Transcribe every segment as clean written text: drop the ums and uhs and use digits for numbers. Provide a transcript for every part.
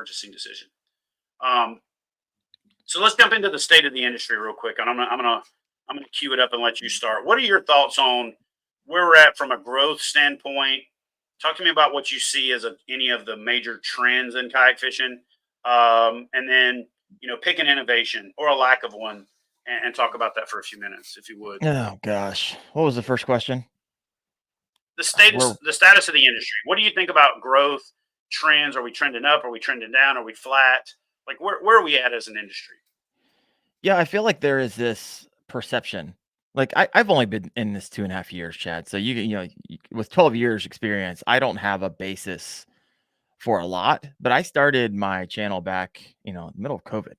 purchasing decision. Um, so let's jump into the state of the industry real quick, and I'm gonna cue it up and let you start. What are your thoughts on where we're at from a growth standpoint? Talk to me about what you see as any of the major trends in kayak fishing, and then pick an innovation or a lack of one, and talk about that for a few minutes, if you would. Oh gosh, what was the first question? We're The status of the industry. What do you think about growth trends? Are we trending up? Are we trending down? Are we flat? Like where are we at as an industry? Yeah, I feel like there is this perception. Like I've only been in this 2.5 years, Chad. So with 12 years experience, I don't have a basis for a lot. But I started my channel back, in the middle of COVID,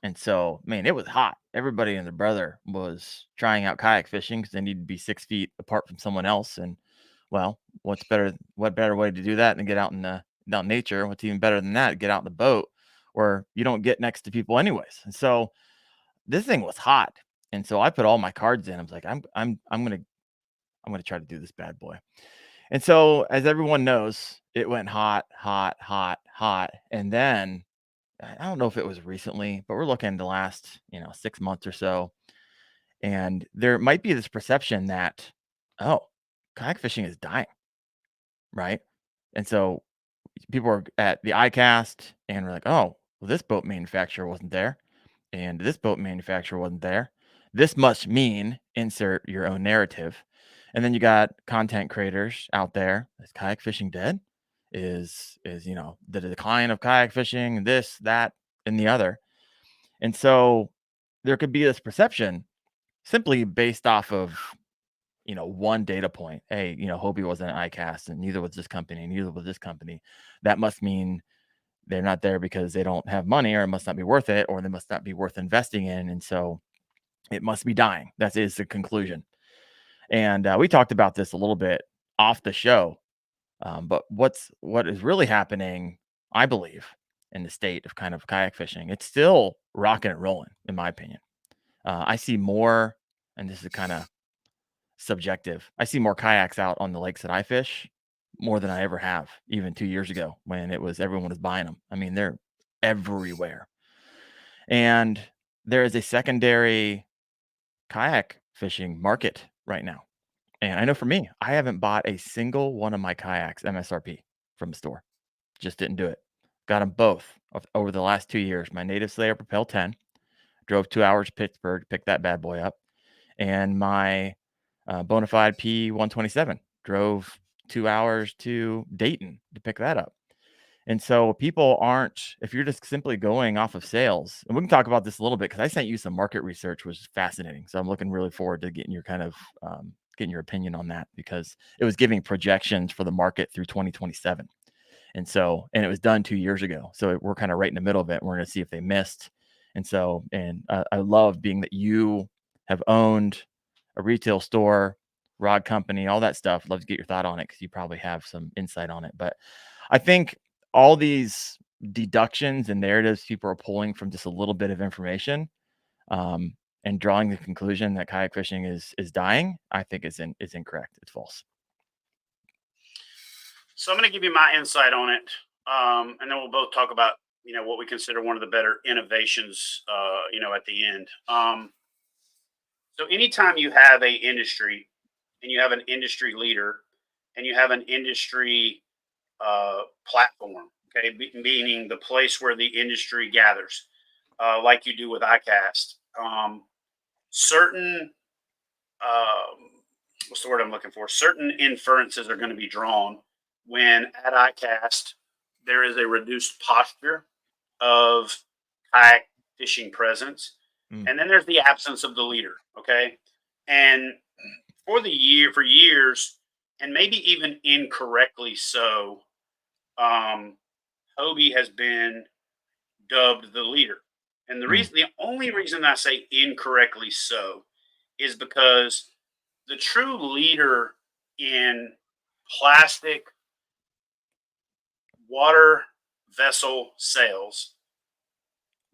and so man, it was hot. Everybody and their brother was trying out kayak fishing because they need to be 6 feet apart from someone else. And well, what's better? What better way to do that than get out in the out in nature? What's even better than that? Get out in the boat, where you don't get next to people anyways. And so this thing was hot, and so I put all my cards in. I was like, I'm gonna try to do this bad boy. And so, as everyone knows, it went hot, hot, hot, hot, and then I don't know if it was recently, but we're looking the last 6 months or so, and there might be this perception that oh, kayak fishing is dying, right? And so people are at the ICAST and we're like, oh, well, this boat manufacturer wasn't there, and this boat manufacturer wasn't there. This must mean insert your own narrative. And then you got content creators out there. Is kayak fishing dead? Is the decline of kayak fishing, this, that, and the other. And so there could be this perception simply based off of one data point. Hey, Hobie wasn't an ICAST, and neither was this company, and neither was this company. That must mean they're not there because they don't have money, or it must not be worth it, or they must not be worth investing in. And so it must be dying. That is the conclusion. And we talked about this a little bit off the show. But what is really happening, I believe, in the state of kind of kayak fishing, it's still rocking and rolling, in my opinion. I see more, and this is kind of subjective. I see more kayaks out on the lakes that I fish more than I ever have, even 2 years ago when everyone was buying them. I mean, they're everywhere. And there is a secondary kayak fishing market right now. And I know for me, I haven't bought a single one of my kayaks MSRP from the store. Just didn't do it. Got them both over the last 2 years. My Native Slayer Propel 10, drove 2 hours to Pittsburgh to pick that bad boy up. And my BONAFIDE P127, drove 2 hours to Dayton to pick that up. And so people aren't, if you're just simply going off of sales, and we can talk about this a little bit because I sent you some market research, which is fascinating. So I'm looking really forward to getting your getting your opinion on that, because it was giving projections for the market through 2027. And so, and it was done 2 years ago. So we're kind of right in the middle of it. We're going to see if they missed. And so, and I love being that you have owned a retail store, rod company, all that stuff. Love to get your thought on it because you probably have some insight on it. But I think all these deductions and narratives people are pulling from just a little bit of information, and drawing the conclusion that kayak fishing is dying, I think is incorrect. It's false. So I'm going to give you my insight on it, and then we'll both talk about what we consider one of the better innovations. At the end. So anytime you have a industry, and you have an industry leader, and you have an industry platform, okay, meaning the place where the industry gathers, like you do with ICAST, certain what's the word I'm looking for? Certain inferences are going to be drawn when at ICAST there is a reduced posture of kayak fishing presence, and then there's the absence of the leader. Okay, and for years, and maybe even incorrectly so, Hobie has been dubbed the leader. And the only reason I say incorrectly so is because the true leader in plastic water vessel sales,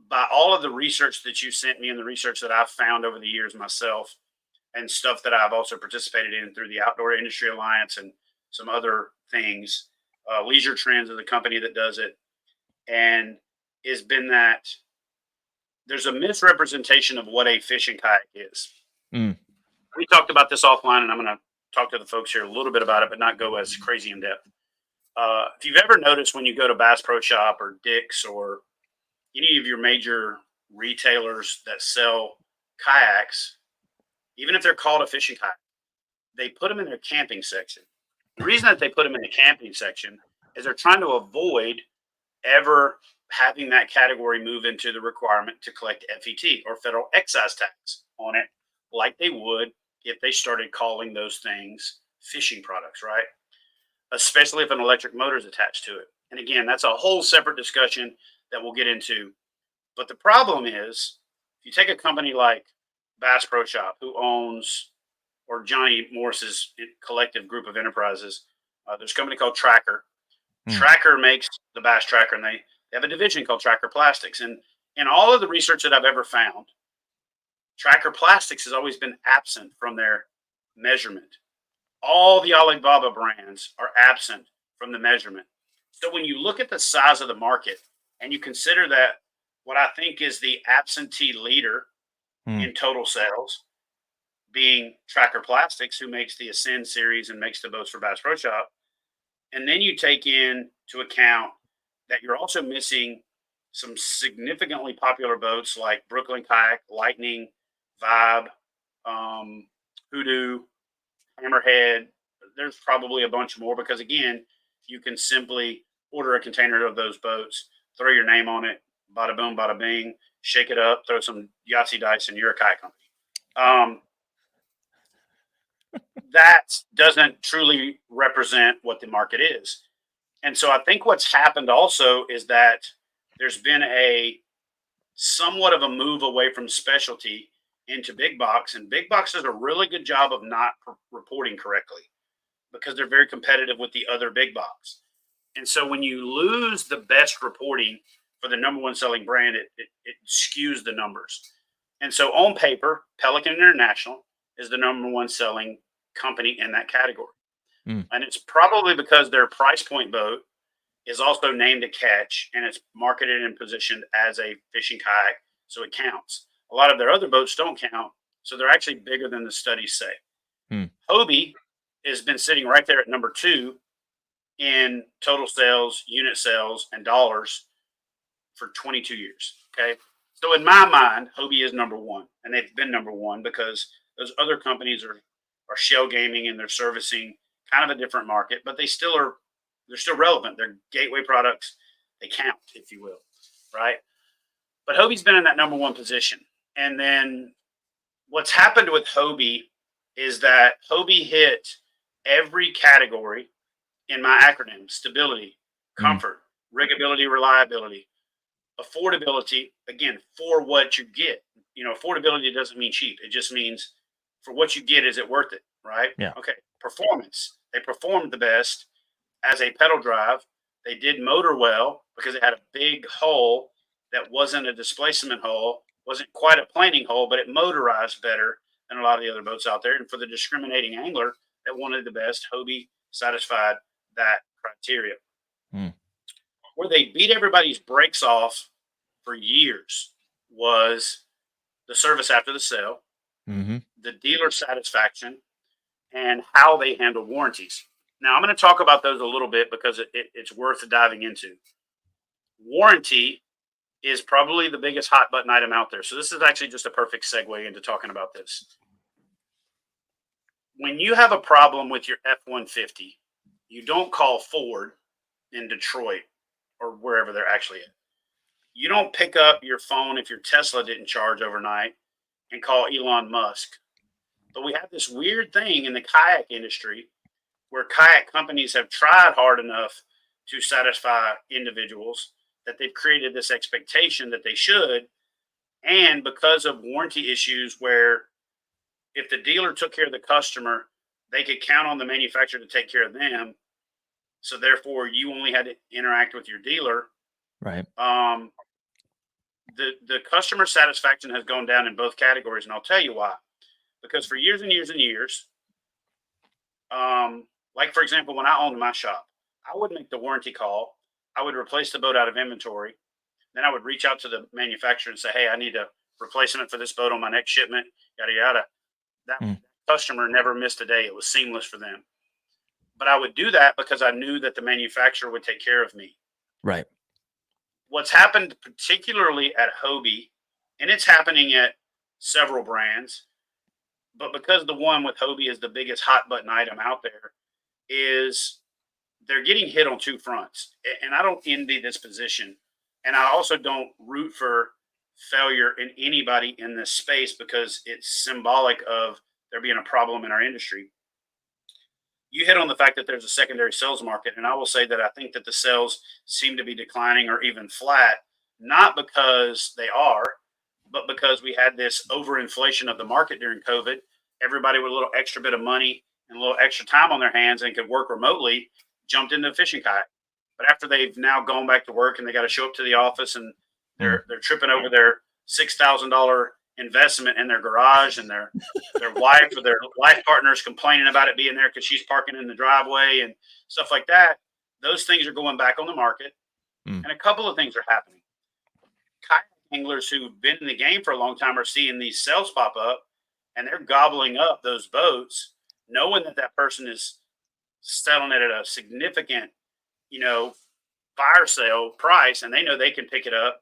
by all of the research that you sent me and the research that I've found over the years myself, and stuff that I've also participated in through the Outdoor Industry Alliance and some other things, Leisure Trends is a company that does it. and has been that there's a misrepresentation of what a fishing kayak is. Mm. We talked about this offline, and I'm going to talk to the folks here a little bit about it, but not go as crazy in depth. If you've ever noticed when you go to Bass Pro Shop or Dick's or any of your major retailers that sell kayaks, even if they're called a fishing kayak, they put them in their camping section. The reason that they put them in the camping section is they're trying to avoid ever having that category move into the requirement to collect FET or federal excise tax on it, like they would if they started calling those things fishing products, right? Especially if an electric motor is attached to it. And again, that's a whole separate discussion that we'll get into. But the problem is, if you take a company like Bass Pro Shop, who owns, or Johnny Morris's collective group of enterprises, there's a company called Tracker. Tracker makes the Bass Tracker, and they have a division called Tracker Plastics. And in all of the research that I've ever found, Tracker Plastics has always been absent from their measurement. All the Alibaba brands are absent from the measurement. So when you look at the size of the market and you consider that what I think is the absentee leader in total sales being Tracker Plastics, who makes the Ascend series and makes the boats for Bass Pro Shop, and then you take into account that you're also missing some significantly popular boats like Brooklyn Kayak, Lightning, Vibe, Hoodoo, Hammerhead. There's probably a bunch more because, again, you can simply order a container of those boats, throw your name on it, bada boom, bada bing, shake it up, throw some Yahtzee dice, and you're a kayak company. That doesn't truly represent what the market is. And so I think what's happened also is that there's been a somewhat of a move away from specialty into big box, and big box does a really good job of not reporting correctly because they're very competitive with the other big box. And so when you lose the best reporting for the number one selling brand, it skews the numbers. And so on paper, Pelican International is the number one selling company in that category. And it's probably because their price point boat is also named a catch, and it's marketed and positioned as a fishing kayak, so it counts. A lot of their other boats don't count, so they're actually bigger than the studies say. Hobie has been sitting right there at number 2 in total sales, unit sales, and dollars for 22 years. Okay. So in my mind, Hobie is number 1, and they've been number 1 because those other companies are shell gaming and they're servicing kind of a different market, but they're still relevant. They're gateway products. They count, if you will. Right. But Hobie's been in that number 1 position. And then what's happened with Hobie is that Hobie hit every category in my acronym: stability, comfort, riggability, reliability, affordability. Again, for what you get. Affordability doesn't mean cheap. It just means for what you get, is it worth it? Right? Yeah. Okay. Performance. They performed the best as a pedal drive. They did motor well because it had a big hull that wasn't a displacement hull, wasn't quite a planing hull, but it motorized better than a lot of the other boats out there. And for the discriminating angler that wanted the best, Hobie satisfied that criteria. Where they beat everybody's brakes off for years was the service after the sale, the dealer satisfaction, and how they handle warranties. Now, I'm going to talk about those a little bit because it's worth diving into. Warranty is probably the biggest hot button item out there. So this is actually just a perfect segue into talking about this. When you have a problem with your F-150, you don't call Ford in Detroit or wherever they're actually at. You don't pick up your phone if your Tesla didn't charge overnight and call Elon Musk. But we have this weird thing in the kayak industry where kayak companies have tried hard enough to satisfy individuals that they've created this expectation that they should. And because of warranty issues where if the dealer took care of the customer, they could count on the manufacturer to take care of them. So therefore you only had to interact with your dealer. Right. The customer satisfaction has gone down in both categories. And I'll tell you why. Because for years and years and years, like, for example, when I owned my shop, I would make the warranty call. I would replace the boat out of inventory. Then I would reach out to the manufacturer and say, hey, I need a replacement for this boat on my next shipment, yada, yada. That Mm. customer never missed a day. It was seamless for them. But I would do that because I knew that the manufacturer would take care of me. Right. What's happened particularly at Hobie, and it's happening at several brands, but because the one with Hobie is the biggest hot button item out there, is they're getting hit on two fronts. And I don't envy this position. And I also don't root for failure in anybody in this space because it's symbolic of there being a problem in our industry. You hit on the fact that there's a secondary sales market. And I will say that I think that the sales seem to be declining or even flat, not because they are, but because we had this overinflation of the market during COVID. Everybody with a little extra bit of money and a little extra time on their hands and could work remotely jumped into fishing kayak. But after they've now gone back to work and they got to show up to the office and they're tripping over their $6,000 investment in their garage, and their wife or their life partners complaining about it being there because she's parking in the driveway and stuff like that. Those things are going back on the market, and a couple of things are happening. Kayak anglers who've been in the game for a long time are seeing these sales pop up, and they're gobbling up those boats, knowing that that person is selling it at a significant, fire sale price, and they know they can pick it up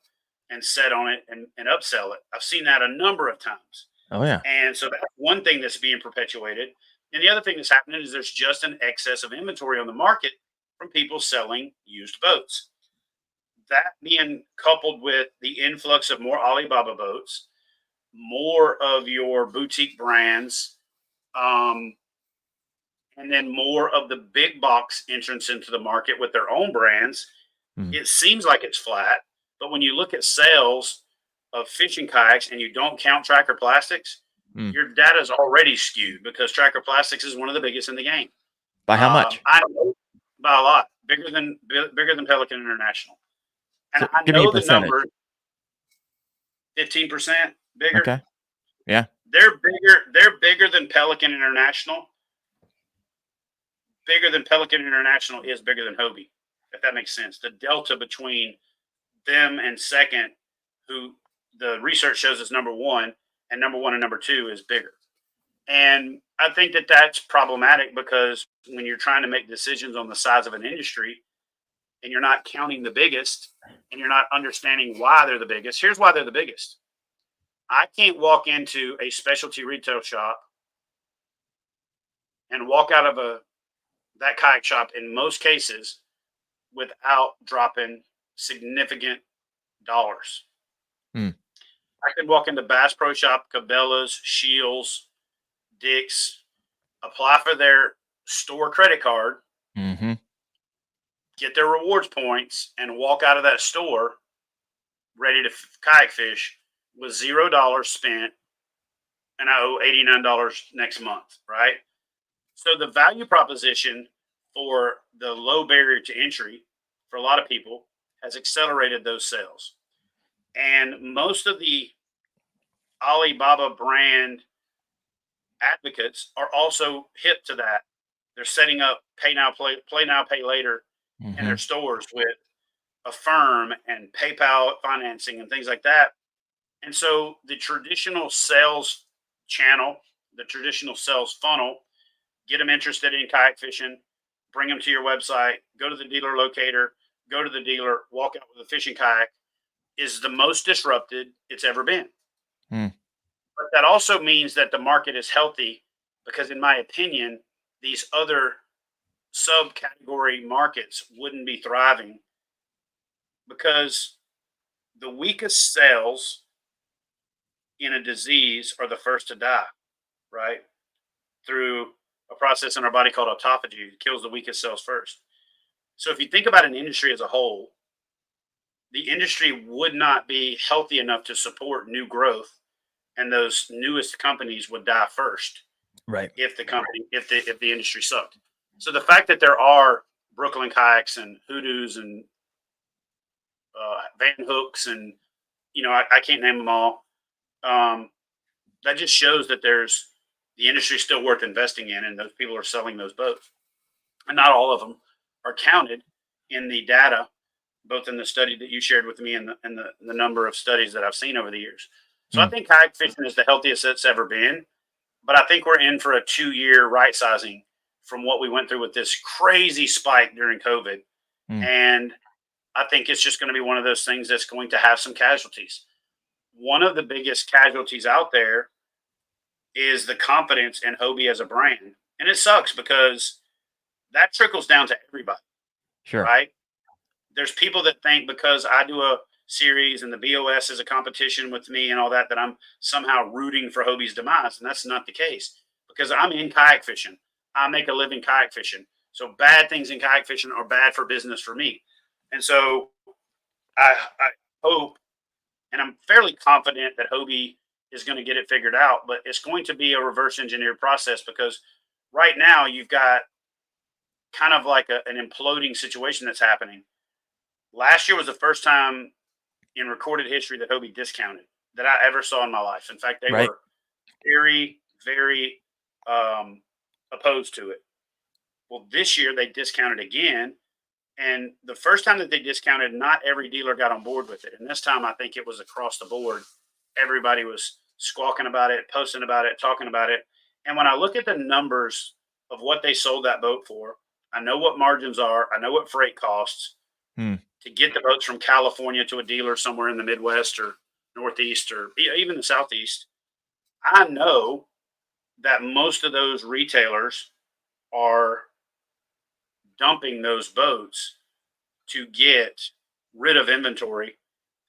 and set on it and upsell it. I've seen that a number of times. Oh yeah. And so that's one thing that's being perpetuated. And the other thing that's happening is there's just an excess of inventory on the market from people selling used boats. That being coupled with the influx of more Alibaba boats, more of your boutique brands, and then more of the big box entrance into the market with their own brands, it seems like it's flat. But when you look at sales of fishing kayaks and you don't count Tracker Plastics, your data is already skewed because Tracker Plastics is one of the biggest in the game. By how much? I know by a lot, bigger than Pelican International. And So I give me a know the percentage. number, 15% bigger. Okay. Yeah. They're bigger. They're bigger than Pelican International. Bigger than Pelican International is bigger than Hobie, if that makes sense. The delta between them and second, who the research shows is number one and number two is bigger. And I think that that's problematic because when you're trying to make decisions on the size of an industry and you're not counting the biggest and you're not understanding why they're the biggest, here's why they're the biggest. I can't walk into a specialty retail shop and walk out of that kayak shop in most cases without dropping significant dollars. I could walk into Bass Pro Shop, Cabela's, Shields, Dick's, apply for their store credit card, get their rewards points, and walk out of that store ready to kayak fish with $0 spent, and I owe $89 next month, right? So the value proposition for the low barrier to entry for a lot of people has accelerated those sales. And most of the Alibaba brand advocates are also hip to that. They're setting up pay now, play now, pay later in their stores with Affirm and PayPal financing and things like that. And so the traditional sales channel, the traditional sales funnel, get them interested in kayak fishing, bring them to your website, go to the dealer locator, go to the dealer, walk out with a fishing kayak, is the most disrupted it's ever been. But that also means that the market is healthy because, in my opinion, these other subcategory markets wouldn't be thriving because the weakest cells in a disease are the first to die, right? Through a process in our body called autophagy. It kills the weakest cells first. So if you think about an industry as a whole, the industry would not be healthy enough to support new growth, and those newest companies would die first. Right. If the industry sucked. So the fact that there are Brooklyn Kayaks and Hoodoos and Van Hooks and I can't name them all. That just shows that the industry is still worth investing in, and those people are selling those boats, and not all of them are counted in the data both in the study that you shared with me and the number of studies that I've seen over the years. So I Mm, think kayak fishing is the healthiest it's ever been. But I think we're in for a 2 year right sizing from what we went through with this crazy spike during COVID. mm, And I think it's just going to be one of those things that's going to have some casualties. One of the biggest casualties out there is the confidence in Hobie as a brand. And it sucks because that trickles down to everybody, sure. right? There's people that think because I do a series and the BOS is a competition with me and all that, that I'm somehow rooting for Hobie's demise. And that's not the case because I'm in kayak fishing. I make a living kayak fishing. So bad things in kayak fishing are bad for business for me. And so I hope, and I'm fairly confident that Hobie is going to get it figured out, but it's going to be a reverse engineered process because right now you've got kind of like an imploding situation that's happening. Last year was the first time in recorded history that Hobie discounted that I ever saw in my life. In fact, they Right. were very, very opposed to it. Well, this year they discounted again. And the first time that they discounted, not every dealer got on board with it. And this time I think it was across the board. Everybody was squawking about it, posting about it, talking about it. And when I look at the numbers of what they sold that boat for, I know what margins are, I know what freight costs Mm, to get the boats from California to a dealer somewhere in the Midwest or Northeast or even the Southeast. I know that most of those retailers are dumping those boats to get rid of inventory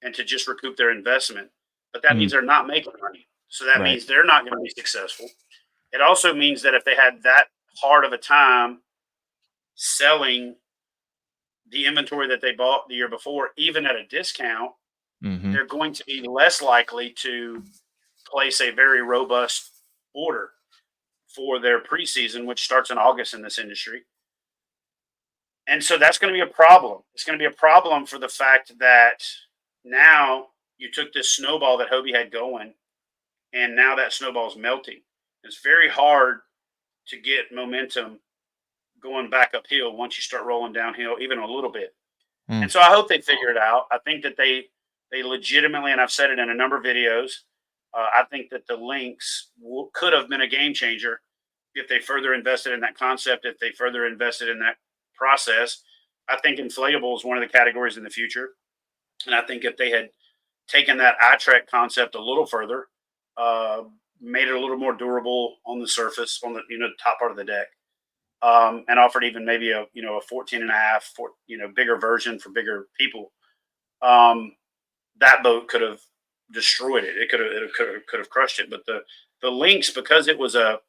and to just recoup their investment. But that mm, means they're not making money. So that right. means they're not going to be successful. It also means that if they had that hard of a time selling the inventory that they bought the year before, even at a discount, Hmm. they're going to be less likely to place a very robust order for their preseason, which starts in August in this industry. And so that's going to be a problem. It's going to be a problem for the fact that now you took this snowball that Hobie had going, and now that snowball is melting. It's very hard to get momentum going back uphill once you start rolling downhill, even a little bit. Mm, And so I hope they figure it out. I think that they legitimately, and I've said it in a number of videos, I think that the links could have been a game changer if they further invested in that concept, if they further invested in that process. I think inflatable is one of the categories in the future. And I think if they had taken that iTrek concept a little further, uh, made it a little more durable on the surface, on the top part of the deck, and offered even maybe a 14 and a half, bigger version for bigger people, um, that boat could have destroyed it. It could have crushed it. But the links, because it was a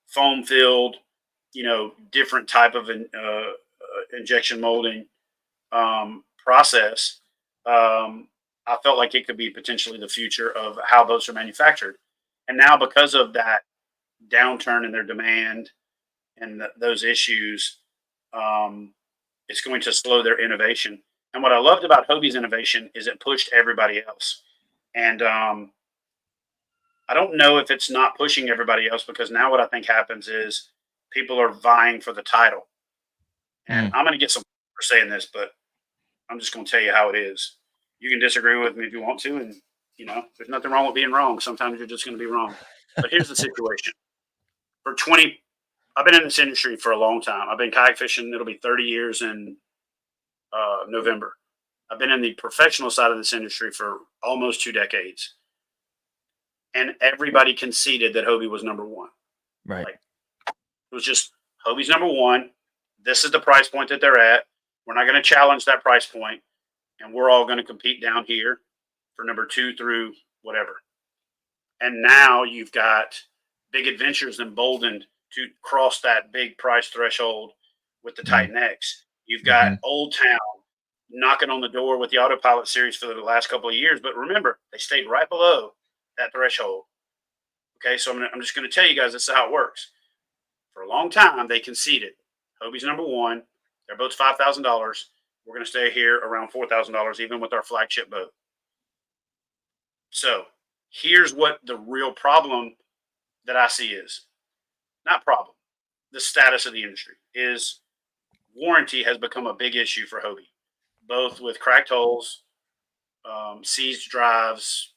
foam filled, different type of injection molding process. I felt like it could be potentially the future of how boats are manufactured. And now, because of that downturn in their demand and those issues, um, it's going to slow their innovation. And what I loved about Hobie's innovation is it pushed everybody else. And I don't know if it's not pushing everybody else because now what I think happens is people are vying for the title. And mm. I'm going to get some for saying this, but I'm just going to tell you how it is. You can disagree with me if you want to, and there's nothing wrong with being wrong. Sometimes you're just going to be wrong. But here's the situation: for 20, I've been in this industry for a long time. I've been kayak fishing. It'll be 30 years in November. I've been in the professional side of this industry for almost 2 decades, and everybody conceded that Hobie was number one. Right. Like it was just Hobie's number one. This is the price point that they're at. We're not going to challenge that price point, and we're all going to compete down here for number two through whatever. And now you've got Big Adventures emboldened to cross that big price threshold with the Mm, TitanX. You've got hmm. Old Town knocking on the door with the Autopilot series for the last couple of years. But remember, they stayed right below that threshold. Okay, so I'm just going to tell you guys this is how it works. For a long time, they conceded. Hobie's number one. Their boat's $5,000. We're going to stay here around $4,000, even with our flagship boat. So here's what the real problem that I see is not problem. The status of the industry is warranty has become a big issue for Hobie. both with cracked holes, seized drives,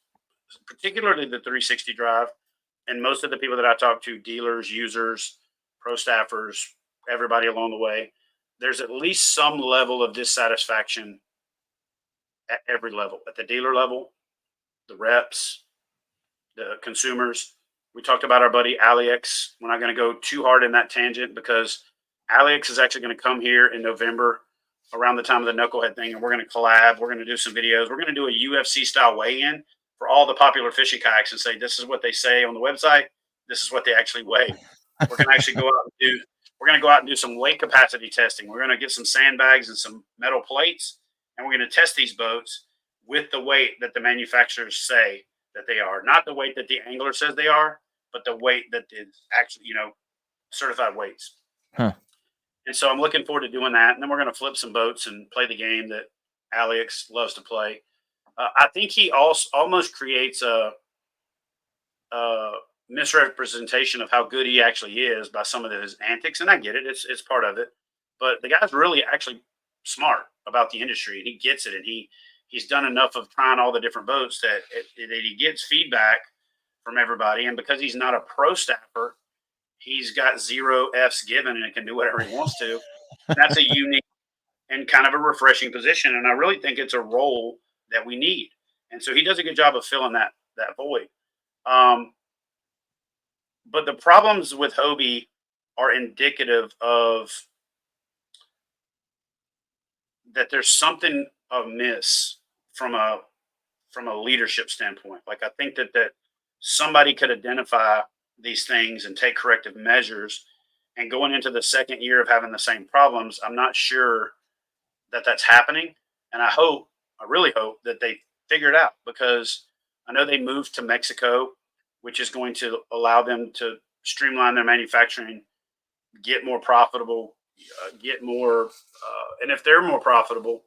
particularly the 360 drive. And most of the people that I talk to, dealers, users, pro staffers, everybody along the way, there's at least some level of dissatisfaction at every level, at the dealer level, the reps, the consumers. We talked about our buddy Alex. We're not going to go too hard in that tangent because Alex is actually going to come here in November around the time of the Knucklehead thing, and we're going to collab. We're going to do some videos. We're going to do a UFC style weigh-in for all the popular fishing kayaks and say, this is what they say on the website. This is what they actually weigh. We're going to actually go out and do, we're going to go out and do some weight capacity testing. We're going to get some sandbags and some metal plates, and we're going to test these boats with the weight that the manufacturers say that they are. Not the weight that the angler says they are, but the weight that is actually, certified weights. Huh. And so I'm looking forward to doing that. And then we're going to flip some boats and play the game that Alex loves to play. I think he also almost creates a misrepresentation of how good he actually is by some of his antics. And I get it. It's part of it. But the guy's really actually smart about the industry, and he gets it. And he's done enough of trying all the different boats that he gets feedback from everybody. And because he's not a pro staffer, he's got 0 F's given and can do whatever he wants to. And that's a unique and kind of a refreshing position. And I really think it's a role that we need. And so he does a good job of filling that void. But the problems with Hobie are indicative of that there's something amiss from a leadership standpoint. Like, I think that somebody could identify these things and take corrective measures. And going into the second year of having the same problems, I'm not sure that that's happening. And I really hope that they figure it out, because I know they moved to Mexico, which is going to allow them to streamline their manufacturing, get more profitable, get more. And if they're more profitable,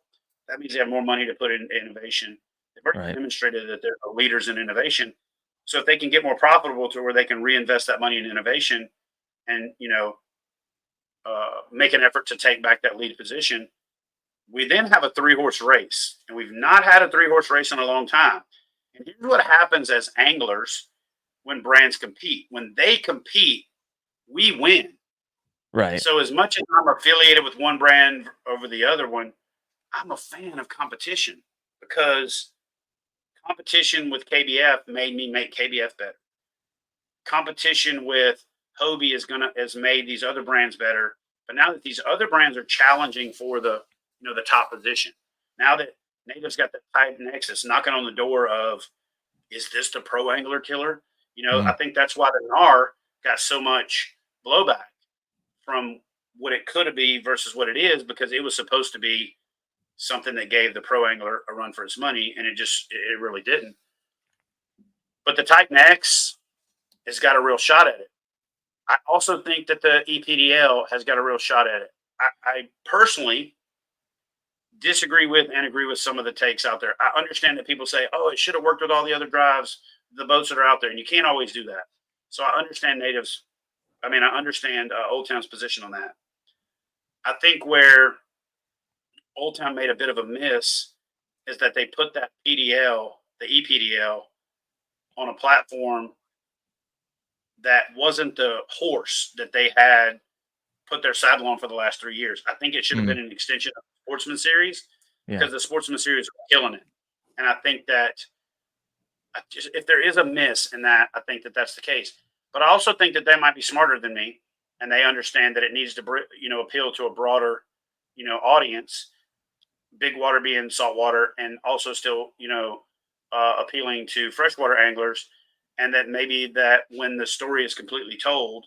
that means they have more money to put in innovation. They've already demonstrated that they're leaders in innovation. So if they can get more profitable to where they can reinvest that money in innovation and, make an effort to take back that lead position, we then have a 3-horse race. And we've not had a 3-horse race in a long time. And here's what happens as anglers when brands compete. When they compete, we win. Right. So as much as I'm affiliated with one brand over the other one, I'm a fan of competition, because competition with KBF made me make KBF better. Competition with Hobie has made these other brands better. But now that these other brands are challenging for the top position, now that Native's got the TitanX that's knocking on the door of, is this the pro angler killer? I think that's why the NAR got so much blowback from what it could be versus what it is, because it was supposed to be something that gave the pro angler a run for his money, and it really didn't. But the TitanX has got a real shot at it. I also think that the EPDL has got a real shot at it. I personally disagree with and agree with some of the takes out there. I understand that people say, oh, it should have worked with all the other drives, the boats that are out there, and you can't always do that. So I understand I understand Old Town's position on that. I think where Old Town made a bit of a miss is that they put that PDL, the EPDL, on a platform that wasn't the horse that they had put their saddle on for the last 3 years. I think it should have been an extension of the Sportsman Series, because the Sportsman Series are killing it. And I think that if there is a miss in that, I think that that's the case. But I also think that they might be smarter than me, and they understand that it needs to, appeal to a broader, audience. Big water being saltwater, and also still, appealing to freshwater anglers. And that maybe that when the story is completely told,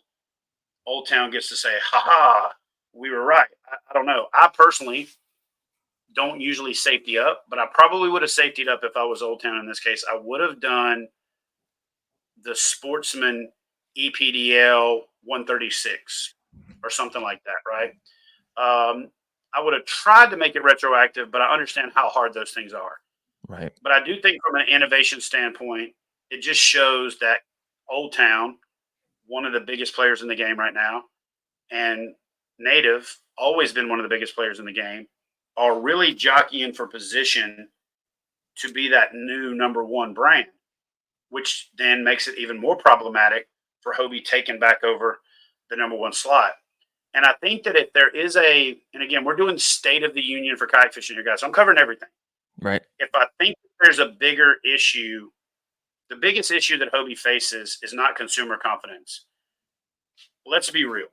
Old Town gets to say, ha ha, we were right. I don't know. I personally don't usually safety up, but I probably would have safetied up if I was Old Town in this case. I would have done the Sportsman EPDL 136 or something like that, right? I would have tried to make it retroactive, but I understand how hard those things are. Right. But I do think from an innovation standpoint, it just shows that Old Town, one of the biggest players in the game right now, and Native, always been one of the biggest players in the game, are really jockeying for position to be that new number one brand, which then makes it even more problematic for Hobie taking back over the number one slot. And I think that if there is and again, we're doing state of the union for kayak fishing here, guys. So I'm covering everything. Right. If I think there's a bigger issue, the biggest issue that Hobie faces is not consumer confidence. Let's be real.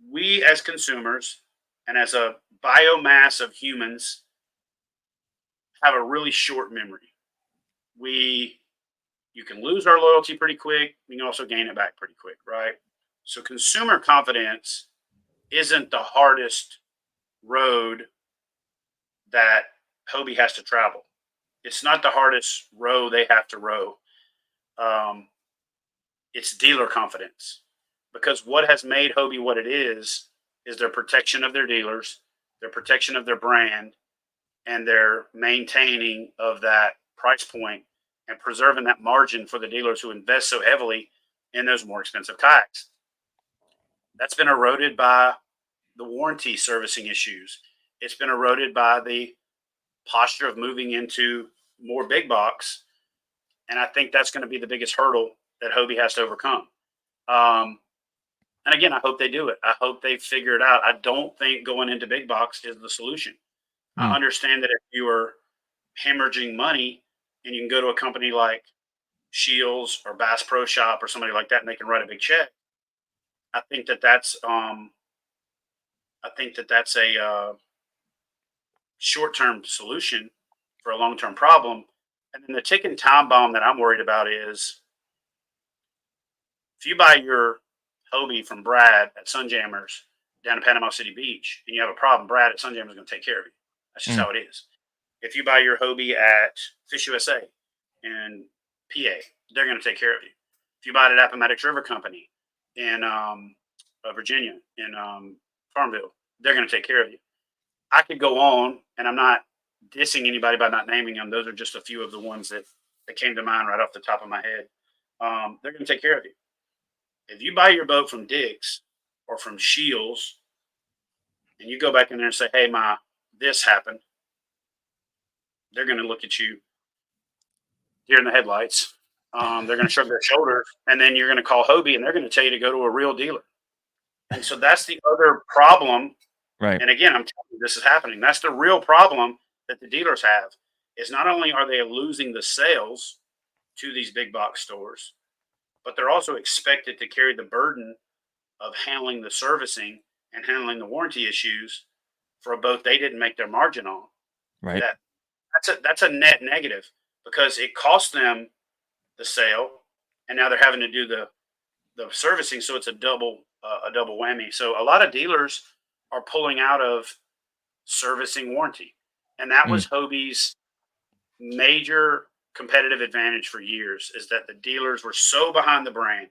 We as consumers and as a biomass of humans have a really short memory. You can lose our loyalty pretty quick. We can also gain it back pretty quick, right? So consumer confidence isn't the hardest road that Hobie has to travel. It's not the hardest row they have to row. It's dealer confidence, because what has made Hobie what it is their protection of their dealers, their protection of their brand, and their maintaining of that price point and preserving that margin for the dealers who invest so heavily in those more expensive kayaks. That's been eroded by the warranty servicing issues. It's been eroded by the posture of moving into more big box. And I think that's going to be the biggest hurdle that Hobie has to overcome. And again, I hope they do it. I hope they figure it out. I don't think going into big box is the solution. I understand that if you are hemorrhaging money and you can go to a company like Shields or Bass Pro Shop or somebody like that and they can write a big check, I think that that's a short-term solution for a long-term problem. And then the ticking time bomb that I'm worried about is if you buy your Hobie from Brad at Sunjammers down in Panama City Beach and you have a problem, Brad at Sunjammers is going to take care of you. That's just how it is. If you buy your Hobie at Fish USA in PA, they're going to take care of you. If you buy it at Appomattox River Company in Virginia, in Farmville, they're going to take care of you. I could go on, and I'm not dissing anybody by not naming them. Those are just a few of the ones that came to mind right off the top of my head. They're going to take care of you. If you buy your boat from Dick's or from Shields, and you go back in there and say, "Hey, this happened," they're going to look at you deer in the headlights. They're going to shrug their shoulders, and then you're going to call Hobie, and they're going to tell you to go to a real dealer. And so that's the other problem. Right. And again, I'm telling you, this is happening. That's the real problem that the dealers have. Is not only are they losing the sales to these big box stores, but they're also expected to carry the burden of handling the servicing and handling the warranty issues for a boat they didn't make their margin on. Right. That's a net negative because it cost them the sale, and now they're having to do the servicing, so it's a double whammy. So a lot of dealers are pulling out of servicing warranty, and that was Hobie's major competitive advantage for years, is that the dealers were so behind the brand.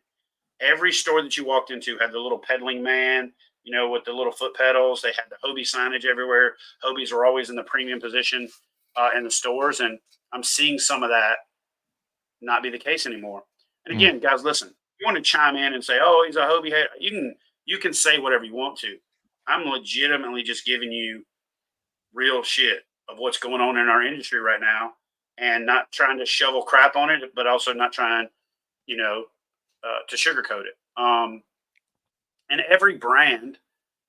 Every store that you walked into had the little pedaling man, with the little foot pedals. They had the Hobie signage everywhere. Hobies were always in the premium position in the stores, and I'm seeing some of that not be the case anymore. And again, guys, listen, you want to chime in and say, "Oh, he's a Hobie hater," you can say whatever you want to. I'm legitimately just giving you real shit of what's going on in our industry right now, and not trying to shovel crap on it, but also not trying, to sugarcoat it. And every brand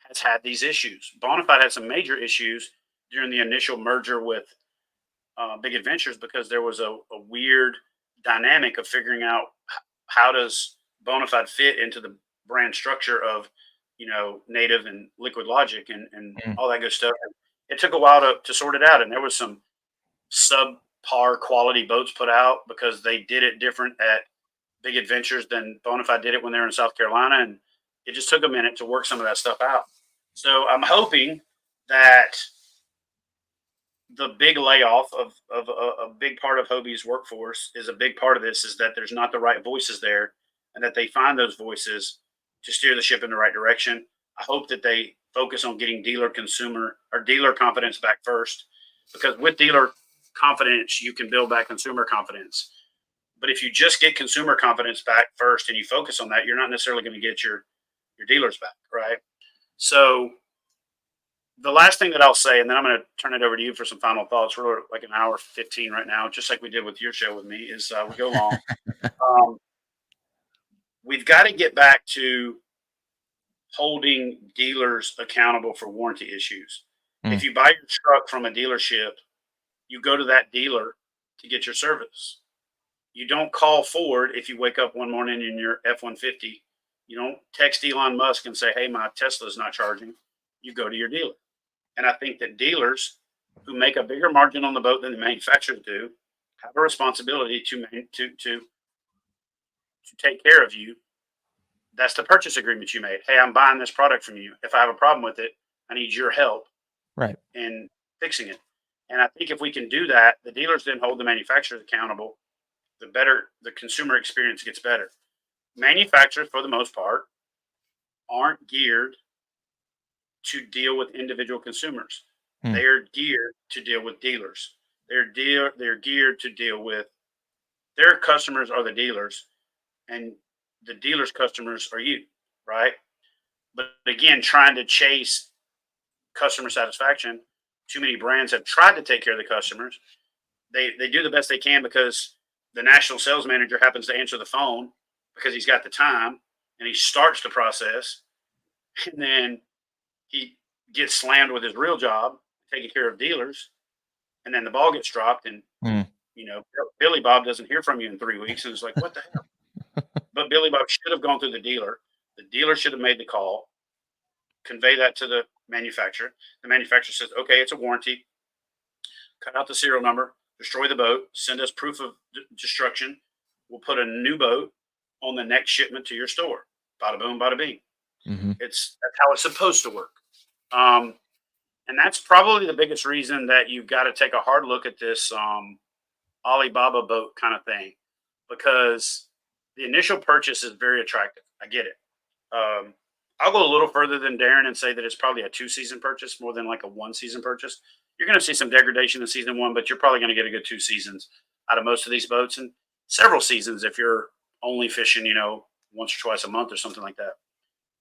has had these issues. BONAFIDE had some major issues during the initial merger with Big Adventures because there was a weird dynamic of figuring out how does BONAFIDE fit into the brand structure of, Native and Liquid Logic and all that good stuff. And it took a while to sort it out, and there was some subpar quality boats put out because they did it different at Big Adventures than BONAFIDE did it when they were in South Carolina, and it just took a minute to work some of that stuff out. So I'm hoping that the big layoff of a big part of Hobie's workforce is a big part of this, is that there's not the right voices there, and that they find those voices to steer the ship in the right direction. I hope that they focus on getting dealer confidence back first, because with dealer confidence, you can build back consumer confidence. But if you just get consumer confidence back first and you focus on that, you're not necessarily going to get your dealers back, right? So The last thing that I'll say, and then I'm going to turn it over to you for some final thoughts. We're like an hour 15 right now, just like we did with your show with me. Is we go long. Um, we've got to get back to holding dealers accountable for warranty issues. Mm, If you buy your truck from a dealership, you go to that dealer to get your service. You don't call Ford if you wake up one morning in your F 150. You don't text Elon Musk and say, hey, my Tesla's not charging. You go to your dealer. And I think that dealers who make a bigger margin on the boat than the manufacturers do have a responsibility to take care of you. That's the purchase agreement you made. Hey, I'm buying this product from you. If I have a problem with it, I need your help right. in fixing it. And I think if we can do that, the dealers then hold the manufacturers accountable. The better the consumer experience gets better. Manufacturers, for the most part, aren't geared to deal with individual consumers. Mm, They are geared to deal with dealers. They're geared to deal with their customers are the dealers, and the dealers' customers are you, right? But again, trying to chase customer satisfaction, too many brands have tried to take care of the customers. They do the best they can because the national sales manager happens to answer the phone because he's got the time and he starts the process, and then he gets slammed with his real job, taking care of dealers, and then the ball gets dropped, and mm. Billy Bob doesn't hear from you in 3 weeks, and it's like, what the hell? But Billy Bob should have gone through the dealer. The dealer should have made the call, convey that to the manufacturer. The manufacturer says, okay, it's a warranty. Cut out the serial number, destroy the boat, send us proof of destruction. We'll put a new boat on the next shipment to your store. Bada boom, bada bing. Mhm. That's how it's supposed to work. Um, and that's probably the biggest reason that you've got to take a hard look at this Alibaba boat kind of thing, because the initial purchase is very attractive. I get it. Um, I'll go a little further than Daren and say that it's probably a 2 season purchase more than like a 1 season purchase. You're going to see some degradation in season one, but you're probably going to get a good 2 seasons out of most of these boats, and several seasons if you're only fishing, once or twice a month or something like that.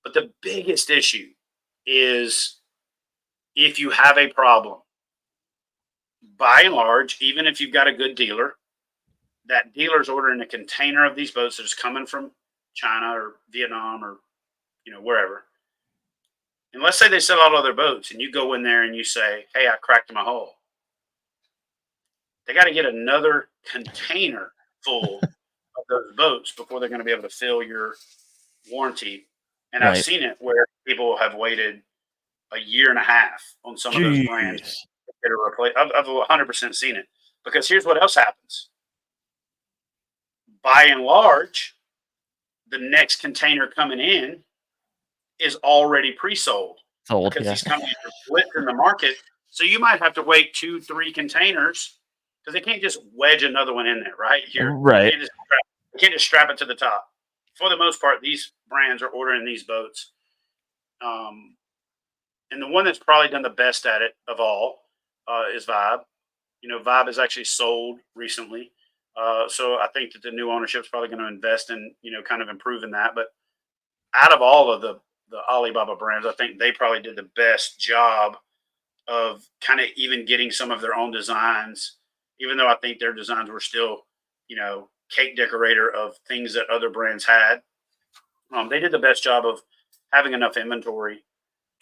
But the biggest issue is if you have a problem, by and large, even if you've got a good dealer, that dealer's ordering a container of these boats that is coming from China or Vietnam or wherever. And let's say they sell out all their boats, and you go in there and you say, "Hey, I cracked my hull." They got to get another container full of those boats before they're going to be able to fill your warranty. And I've Right. seen it where people have waited a year and a half on some of those brands Jeez. to get a replace. I've 100% seen it, because here's what else happens. By and large, the next container coming in is already pre-sold Sold, because yeah. these companies are flipped in the market. So you might have to wait 2, 3 containers because they can't just wedge another one in there, right? Right. You can't just strap it to the top. For the most part, these brands are ordering these boats. Um, and the one that's probably done the best at it of all is Vibe. Vibe has actually sold recently. So I think that the new ownership is probably going to invest in, kind of improving that. But out of all of the Alibaba brands, I think they probably did the best job of kind of even getting some of their own designs, even though I think their designs were still, cake decorator of things that other brands had. They did the best job of having enough inventory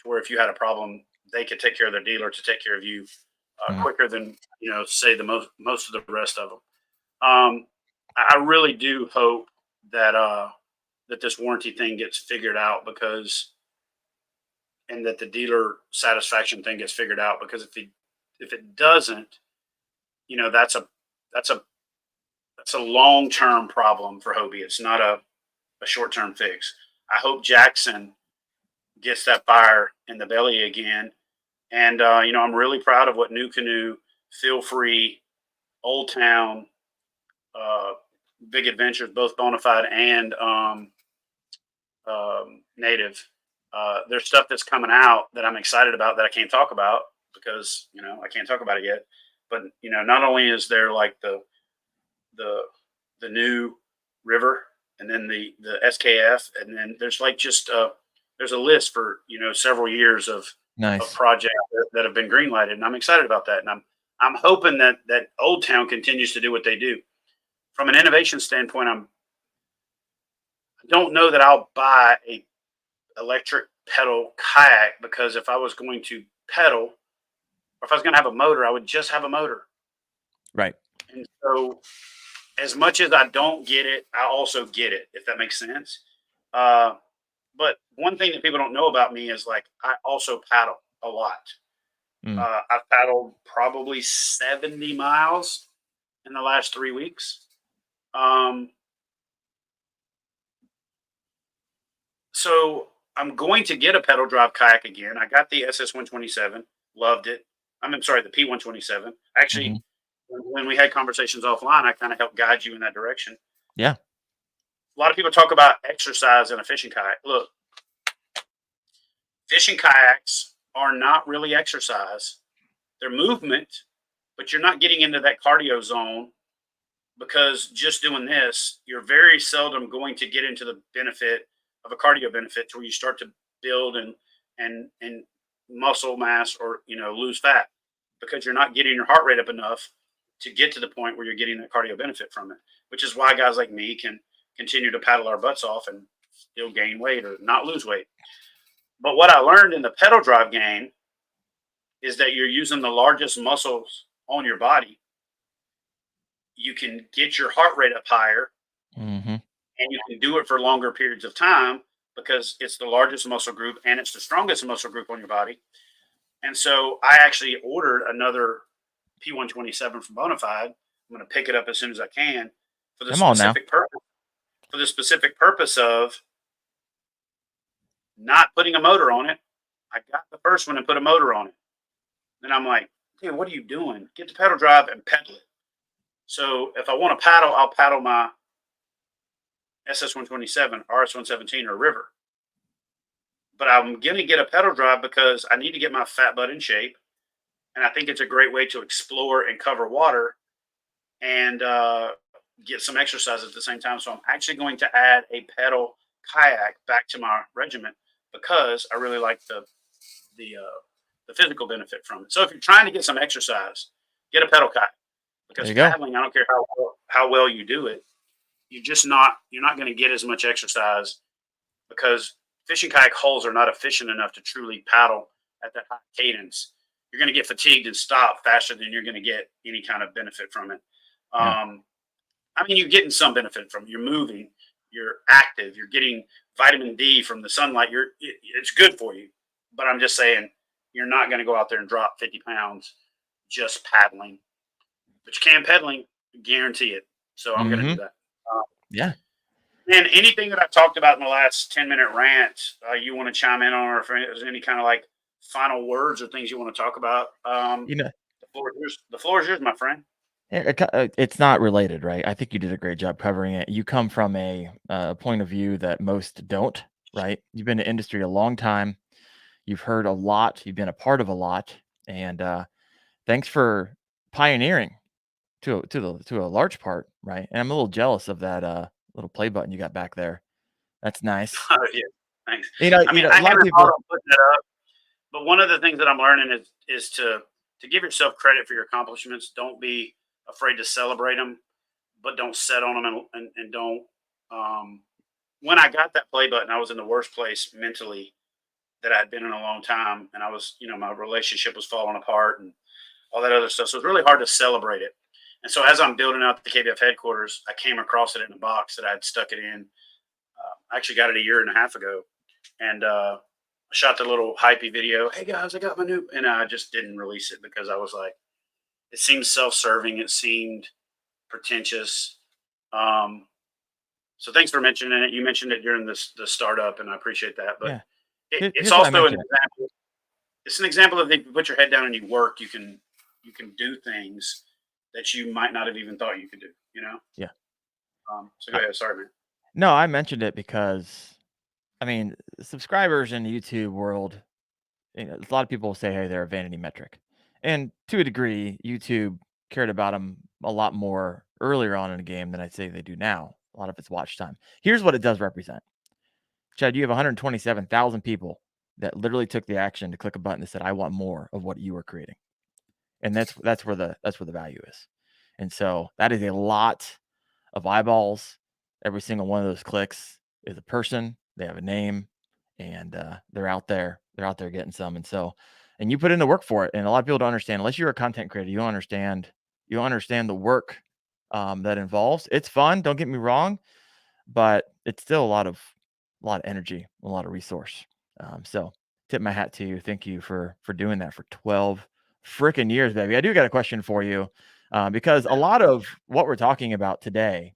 to where if you had a problem, they could take care of their dealer to take care of you Mm, quicker than say the most of the rest of them. I really do hope that that this warranty thing gets figured out, because and that the dealer satisfaction thing gets figured out, because if it doesn't, that's that's a that's a long term problem for Hobie. It's not a short term fix. I hope Jackson gets that fire in the belly again. And I'm really proud of what New Canoe, Feel Free, Old Town, uh, Big Adventures, both Bonafide and Native. There's stuff that's coming out that I'm excited about that I can't talk about because I can't talk about it yet. But not only is there like the the new river, and then the SKF, and then there's like just there's a list for several years of of Nice. projects that have been greenlighted, and I'm excited about that. And I'm hoping that Old Town continues to do what they do. From an innovation standpoint, I don't know that I'll buy a electric pedal kayak, because if I was going to pedal, or if I was going to have a motor, I would just have a motor. Right. And so, as much as I don't get it, I also get it, if that makes sense. Uh, but one thing that people don't know about me is, like, I also paddle a lot. Mm. I've paddled probably 70 miles in the last 3 weeks. Um, so I'm going to get a pedal drive kayak again. I got the SS127, loved it. I'm sorry, the P127. Hmm. Actually, when we had conversations offline, I kind of helped guide you in that direction. Yeah. A lot of people talk about exercise in a fishing kayak. Look, fishing kayaks are not really exercise. They're movement, but you're not getting into that cardio zone, because just doing this, you're very seldom going to get into the benefit of a cardio benefit, to where you start to build and muscle mass, or lose fat, because you're not getting your heart rate up enough to get to the point where you're getting that cardio benefit from it. Which is why guys like me can continue to paddle our butts off and still gain weight or not lose weight. But what I learned in the pedal drive game is that you're using the largest muscles on your body. You can get your heart rate up higher, Hmm. and you can do it for longer periods of time, because it's the largest muscle group and it's the strongest muscle group on your body. And so I actually ordered another P127 from BONAFIDE. I'm going to pick it up as soon as I can, for the Come on now. specific purpose of not putting a motor on it. I got the first one and put a motor on it. Then I'm like, dude, what are you doing? Get the pedal drive and pedal it. So if I want to paddle, I'll paddle my SS127, RS117, or River. But I'm going to get a pedal drive because I need to get my fat butt in shape. And I think it's a great way to explore and cover water, and get some exercise at the same time. So I'm actually going to add a pedal kayak back to my regiment, because I really like the physical benefit from it. So if you're trying to get some exercise, get a pedal kayak, There because you go. paddling, I don't care how well you do it, you're not going to get as much exercise, because fishing kayak hulls are not efficient enough to truly paddle at that high cadence. You're going to get fatigued and stop faster than you're going to get any kind of benefit from it. Yeah. I mean, you're getting some benefit from it. You're moving, you're active, you're getting vitamin D from the sunlight. It's good for you. But I'm just saying, you're not going to go out there and drop 50 pounds just paddling. But you can pedaling, guarantee it. So I'm going to do Hmm. that. Uh, Yeah. and anything that I talked about in the last 10-minute rant, you want to chime in on, or if there's any kind of like final words or things you want to talk about, You know, the floor is yours, my friend. it's not related, right? I think you did a great job covering it. You come from a point of view that most don't, right? You've been in the industry a long time. You've heard a lot. You've been a part of a lot, and thanks for pioneering to a large part, right? And I'm a little jealous of that little play button you got back there. That's nice. Yeah, thanks. I You mean, know, I a lot of haven't thought people. of putting it up, but one of the things that I'm learning is to give yourself credit for your accomplishments. Don't be afraid to celebrate them, but don't set on them, and don't. Um, when I got that play button, I was in the worst place mentally that I had been in a long time, and I was, my relationship was falling apart and all that other stuff. So it was really hard to celebrate it. And so as I'm building out the KBF headquarters, I came across it in a box that I had stuck it in. I actually got it a year and a half ago, and I shot the little hypey video. Hey guys, I got my new, and I just didn't release it because I was like, it seemed self-serving. It seemed pretentious. Um, so thanks for mentioning it. You mentioned it during the startup, and I appreciate that. But Yeah. it's Here's why I also an mentioned it. example. It's an example of, if you put your head down and you work, you can do things that you might not have even thought you could do. Yeah. So go I, ahead. Sorry, man. no, I mentioned it because I mean, subscribers in the YouTube world, a lot of people say, hey, they're a vanity metric. And to a degree, YouTube cared about them a lot more earlier on in the game than I'd say they do now. A lot of it's watch time. Here's what it does represent. Chad, you have 127,000 people that literally took the action to click a button that said, I want more of what you are creating. And that's where the value is. And so that is a lot of eyeballs. Every single one of those clicks is a person. They have a name, and they're out there. They're out there getting some. And so, and you put in the work for it. And a lot of people don't understand, unless you're a content creator, you don't understand. You don't understand the work that involves. It's fun. Don't get me wrong, but it's still a lot of energy, a lot of resource. So, tip my hat to you. Thank you for doing that for 12 freaking years, baby. I do got a question for you, because a lot of what we're talking about today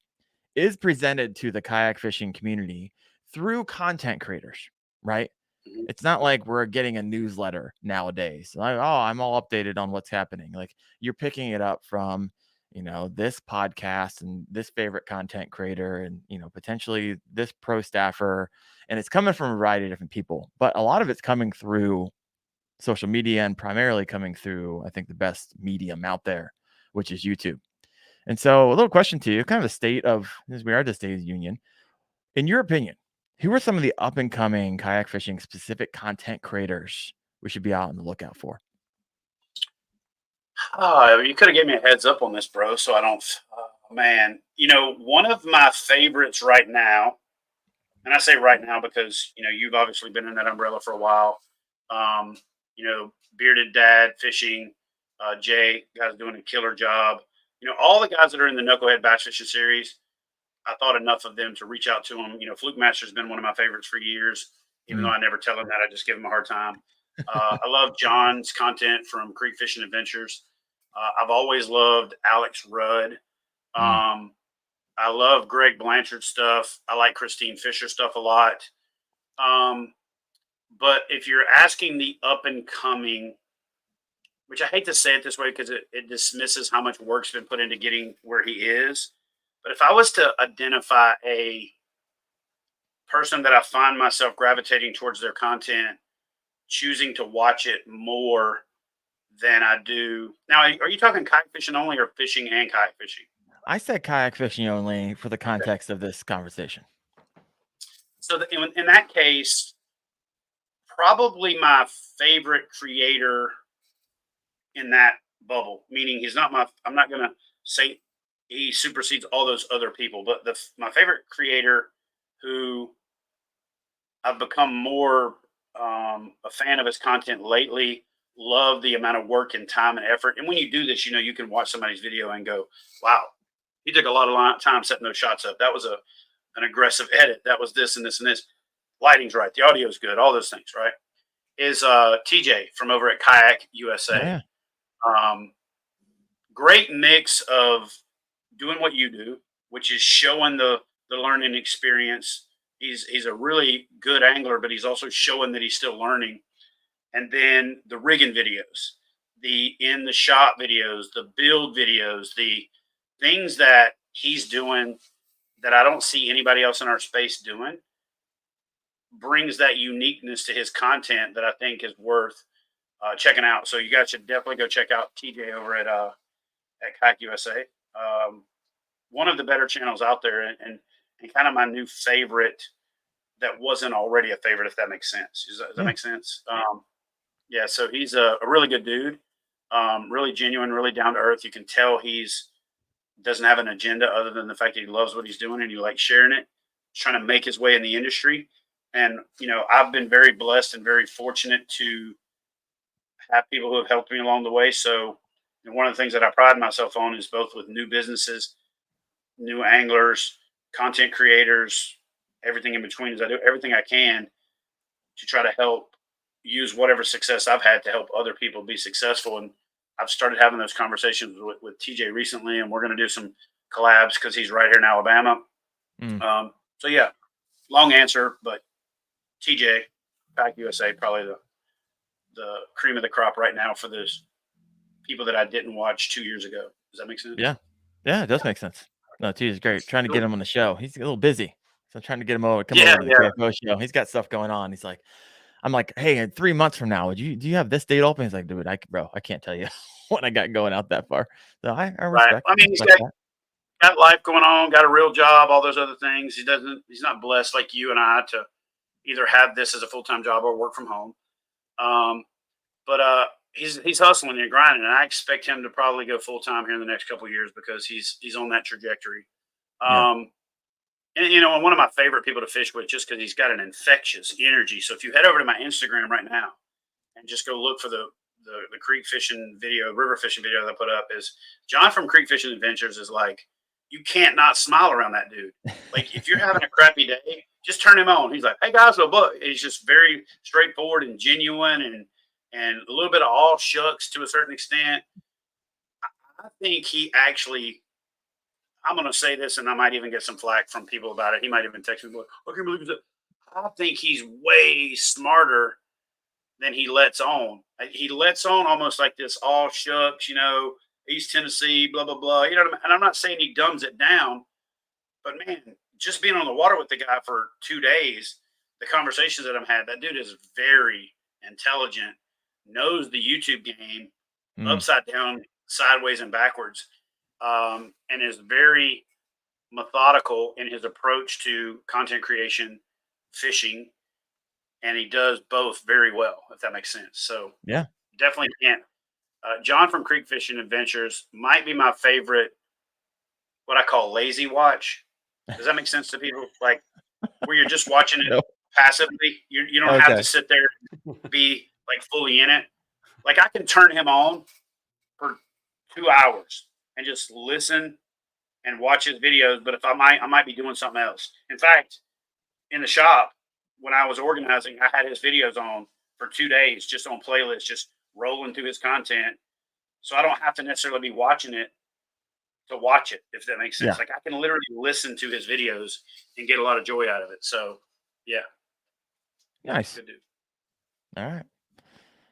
is presented to the kayak fishing community through content creators, right? Mhm. It's not like we're getting a newsletter nowadays. Like, oh, I'm all updated on what's happening. Like, you're picking it up from, this podcast and this favorite content creator and, potentially this pro staffer. And it's coming from a variety of different people, but a lot of it's coming through social media and primarily coming through, I think, the best medium out there, which is YouTube. And so, a little question to you, kind of the state of, as we are at the state of the union, in your opinion, who are some of the up and coming kayak fishing specific content creators we should be out on the lookout for? Oh, you could have given me a heads up on this, bro. So I don't. Man, one of my favorites right now, and I say right now because you've obviously been in that umbrella for a while. Um, Bearded Dad Fishing, Jay, guys doing a killer job. All the guys that are in the Knucklehead Bass Fishing series, I thought enough of them to reach out to them. Fluke Master's been one of my favorites for years, even though Mm, I never tell him that. I just give him a hard time. I love John's content from Creek Fishing Adventures. I've always loved Alex Rudd. mm. Um, I love Greg Blanchard stuff. I like Christine Fisher stuff a lot. Um, but if you're asking the up and coming, which I hate to say it this way because it dismisses how much work's been put into getting where he is. But if I was to identify a person that I find myself gravitating towards their content, choosing to watch it more than I do now, are you talking kayak fishing only or fishing and kayak fishing? I said kayak fishing only for the Okay. context of this conversation. So in that case, probably my favorite creator in that bubble, meaning he's not my, I'm not going to say he supersedes all those other people, but my favorite creator who I've become more a fan of his content lately. Love the amount of work and time and effort. And when you do this, you can watch somebody's video and go, "Wow, he took a lot of time setting those shots up. That was an aggressive edit. That was this and this and this. Lighting's right. The audio's good. All those things, right?" Is TJ from over at Kayak Oh, USA. yeah. Um, Great mix of doing what you do, which is showing the learning experience. He's a really good angler, but he's also showing that he's still learning. And then the rigging videos, the in the shop videos, the build videos, the things that he's doing that I don't see anybody else in our space doing brings that uniqueness to his content that I think is worth checking out. So you guys should definitely go check out TJ over at Kayak USA. One of the better channels out there, and kind of my new favorite that wasn't already a favorite, if that makes sense. Does that Yeah. make sense? Yeah, so he's a really good dude, really genuine, really down to earth. You can tell he's doesn't have an agenda other than the fact that he loves what he's doing and you like sharing it. He's trying to make his way in the industry, and I've been very blessed and very fortunate to have people who have helped me along the way. So, one of the things that I pride myself on is both with new businesses, new anglers, content creators, everything in between, is I do everything I can to try to help use whatever success I've had to help other people be successful. And I've started having those conversations with TJ recently, and we're going to do some collabs because he's right here in Alabama. Mm. So yeah, long answer, but TJ, Pack USA, probably the cream of the crop right now for those people that I didn't watch 2 years ago. Does that make sense? Yeah. Yeah, it does make sense. No, T is great. Trying to get Cool. him on the show. He's a little busy. So I'm trying to get him over, come Yeah, over to the yeah, KFO show. He's got stuff going on. He's like, I'm like, hey, in 3 months from now, do you have this date open? He's like, dude, bro, I can't tell you what I got going out that far. So I right. respect, I mean, he's respect that. got life going on, got a real job, all those other things. He's not blessed like you and I to either have this as a full-time job or work from home. But he's hustling and grinding, and I expect him to probably go full-time here in the next couple of years because he's on that trajectory. Yeah. And one of my favorite people to fish with, just because he's got an infectious energy. So if you head over to my Instagram right now and just go look for the creek fishing video, river fishing video that I put up, is John from Creek Fishing Adventures is like, you can't not smile around that dude. Like, if you're having a crappy day, just turn him on. He's like, hey guys, but he's just very straightforward and genuine, and a little bit of all shucks to a certain extent. I think he actually, I'm going to say this, and I might even get some flack from people about it. He might even text me, like, I can't believe it. I think he's way smarter than he lets on. He lets on almost like this all shucks, East Tennessee, blah, blah, blah. You know what I mean? And I'm not saying he dumbs it down, but man, just being on the water with the guy for 2 days, the conversations that I've had, that dude is very intelligent, knows the YouTube game upside down, sideways, and backwards, and is very methodical in his approach to content creation, fishing, and he does both very well, if that makes sense. So Yeah. definitely can't. John from Creek Fishing Adventures might be my favorite, what I call lazy watch. Does that make sense to people? Like, where you're just watching it Nope. passively. You don't have Okay. to sit there and be like fully in it. Like, I can turn him on for 2 hours and just listen and watch his videos. But if I might be doing something else. In fact, in the shop, when I was organizing, I had his videos on for 2 days, just on playlists, just rolling through his content. So I don't have to necessarily be watching it to watch it, if that makes sense. Yeah. Like, I can literally listen to his videos and get a lot of joy out of it. So yeah. Nice. Good dude. All right.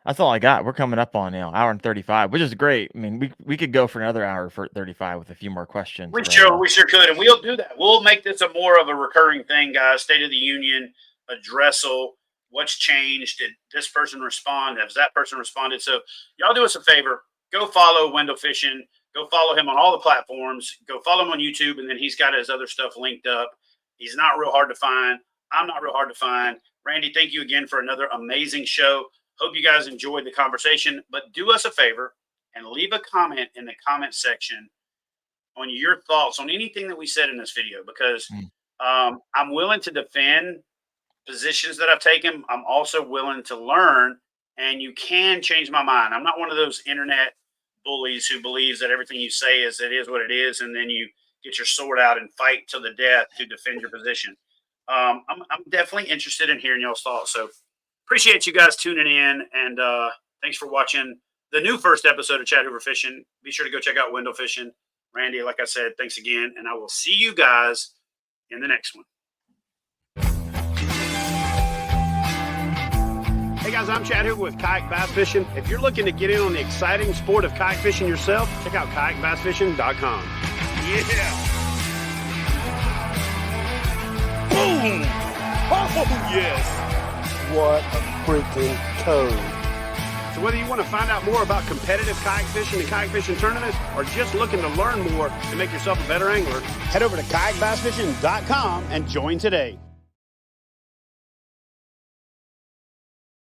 That's all I got. We're coming up on hour and 35, which is great. I mean, we could go for another hour for 35 with a few more questions. We sure could, and we'll do that. We'll make this a more of a recurring thing, guys. State of the Union, addressal, what's changed? Did this person respond? Has that person responded? So y'all do us a favor. Go follow Wendell Fishing. Go follow him on all the platforms. Go follow him on YouTube, and then he's got his other stuff linked up. He's not real hard to find. I'm not real hard to find. Randy, thank you again for another amazing show. Hope you guys enjoyed the conversation, but do us a favor and leave a comment in the comment section on your thoughts on anything that we said in this video, because I'm willing to defend positions that I've taken. I'm also willing to learn, and you can change my mind. I'm not one of those internet bullies who believes that everything you say is what it is, and then you get your sword out and fight to the death to defend your position. I'm definitely interested in hearing y'all's thoughts. So appreciate you guys tuning in, and thanks for watching the new first episode of Chad Hoover Fishing. Be sure to go check out Wendell Fishing. Randy, like I said, thanks again, and I will see you guys in the next one. Hey guys, I'm Chad Hoover with Kayak Bass Fishing. If you're looking to get in on the exciting sport of kayak fishing yourself, check out kayakbassfishing.com. Yeah! Boom! Oh, yes! What a freaking code. So whether you want to find out more about competitive kayak fishing and kayak fishing tournaments, or just looking to learn more to make yourself a better angler, head over to kayakbassfishing.com and join today.